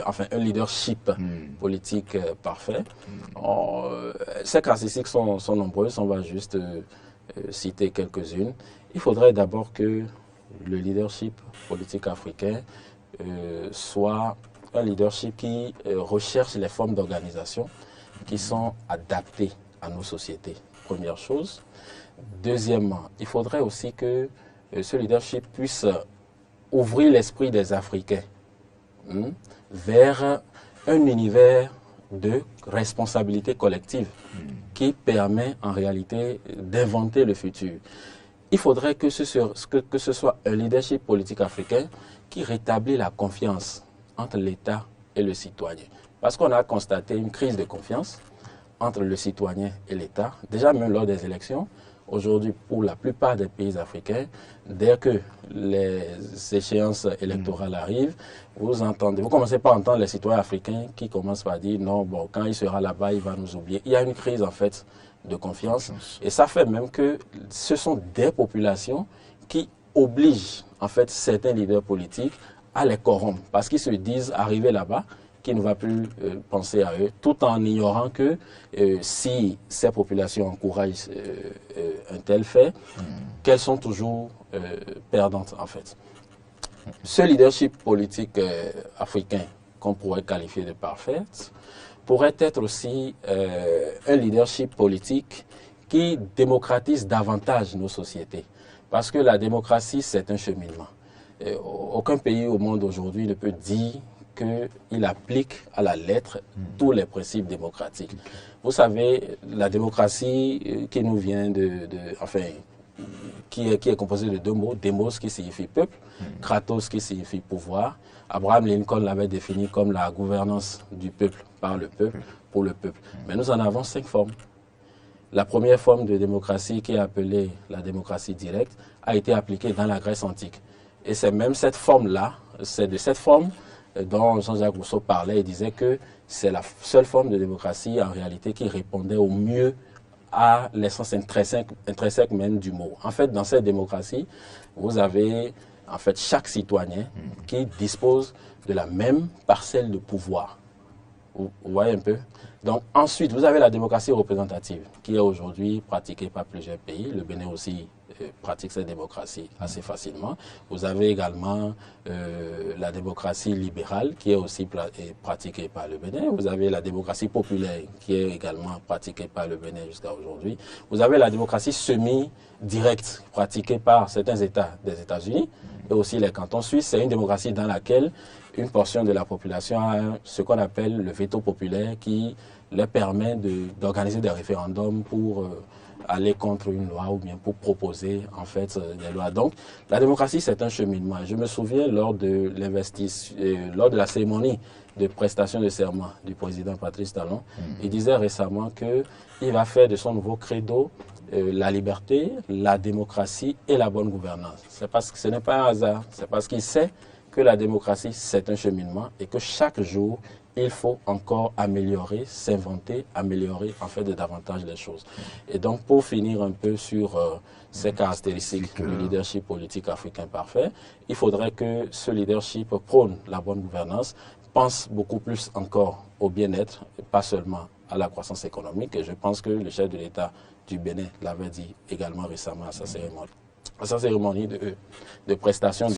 enfin un leadership politique parfait. Ces caractéristiques sont nombreuses, on va juste citer quelques-unes. Il faudrait d'abord que le leadership politique africain soit un leadership qui recherche les formes d'organisation qui sont adaptées à nos sociétés, première chose. Deuxièmement, il faudrait aussi que ce leadership puisse ouvrir l'esprit des Africains vers un univers de responsabilité collective qui permet en réalité d'inventer le futur. Il faudrait que ce soit un leadership politique africain qui rétablit la confiance entre l'État et le citoyen. Parce qu'on a constaté une crise de confiance entre le citoyen et l'État, déjà même lors des élections. Aujourd'hui, pour la plupart des pays africains, dès que les échéances électorales arrivent, vous commencez par entendre les citoyens africains qui commencent par dire non, bon, quand il sera là-bas, il va nous oublier. Il y a une crise en fait de confiance et ça fait même que ce sont des populations qui obligent en fait certains leaders politiques à les corrompre parce qu'ils se disent arriver là-bas, qui ne va plus penser à eux, tout en ignorant que si ces populations encouragent un tel fait, qu'elles sont toujours perdantes en fait. Ce leadership politique africain, qu'on pourrait qualifier de parfait, pourrait être aussi un leadership politique qui démocratise davantage nos sociétés. Parce que la démocratie, c'est un cheminement. Aucun pays au monde aujourd'hui ne peut dire qu'il applique à la lettre tous les principes démocratiques. Vous savez, la démocratie qui nous vient qui est composée de deux mots, démos qui signifie peuple, kratos qui signifie pouvoir. Abraham Lincoln l'avait défini comme la gouvernance du peuple par le peuple, pour le peuple. Mais nous en avons 5 formes. La première forme de démocratie, qui est appelée la démocratie directe, a été appliquée dans la Grèce antique. Et c'est même cette forme-là, c'est de cette forme dont Jean-Jacques Rousseau parlait et disait que c'est la seule forme de démocratie en réalité qui répondait au mieux à l'essence intrinsèque même du mot. En fait, dans cette démocratie, vous avez en fait chaque citoyen qui dispose de la même parcelle de pouvoir. Vous voyez un peu? Donc ensuite, vous avez la démocratie représentative qui est aujourd'hui pratiquée par plusieurs pays. Le Bénin aussi pratique cette démocratie assez facilement. Vous avez également la démocratie libérale qui est aussi pratiquée par le Bénin. Vous avez la démocratie populaire qui est également pratiquée par le Bénin jusqu'à aujourd'hui. Vous avez la démocratie semi-directe pratiquée par certains États des États-Unis et aussi les cantons suisses. C'est une démocratie dans laquelle une portion de la population a ce qu'on appelle le veto populaire qui leur permet d'organiser des référendums pour aller contre une loi ou bien pour proposer en fait des lois. Donc la démocratie c'est un cheminement. Je me souviens lors de la cérémonie de prestation de serment du président Patrice Talon, il disait récemment qu'il va faire de son nouveau credo la liberté, la démocratie et la bonne gouvernance. C'est parce que ce n'est pas un hasard, c'est parce qu'il sait que la démocratie, c'est un cheminement et que chaque jour, il faut encore améliorer, s'inventer, améliorer en fait de davantage les choses. Et donc, pour finir un peu sur ces caractéristiques du leadership politique africain parfait, il faudrait que ce leadership prône la bonne gouvernance, pense beaucoup plus encore au bien-être, pas seulement à la croissance économique. Et je pense que le chef de l'État du Bénin l'avait dit également récemment à sa cérémonie de prestation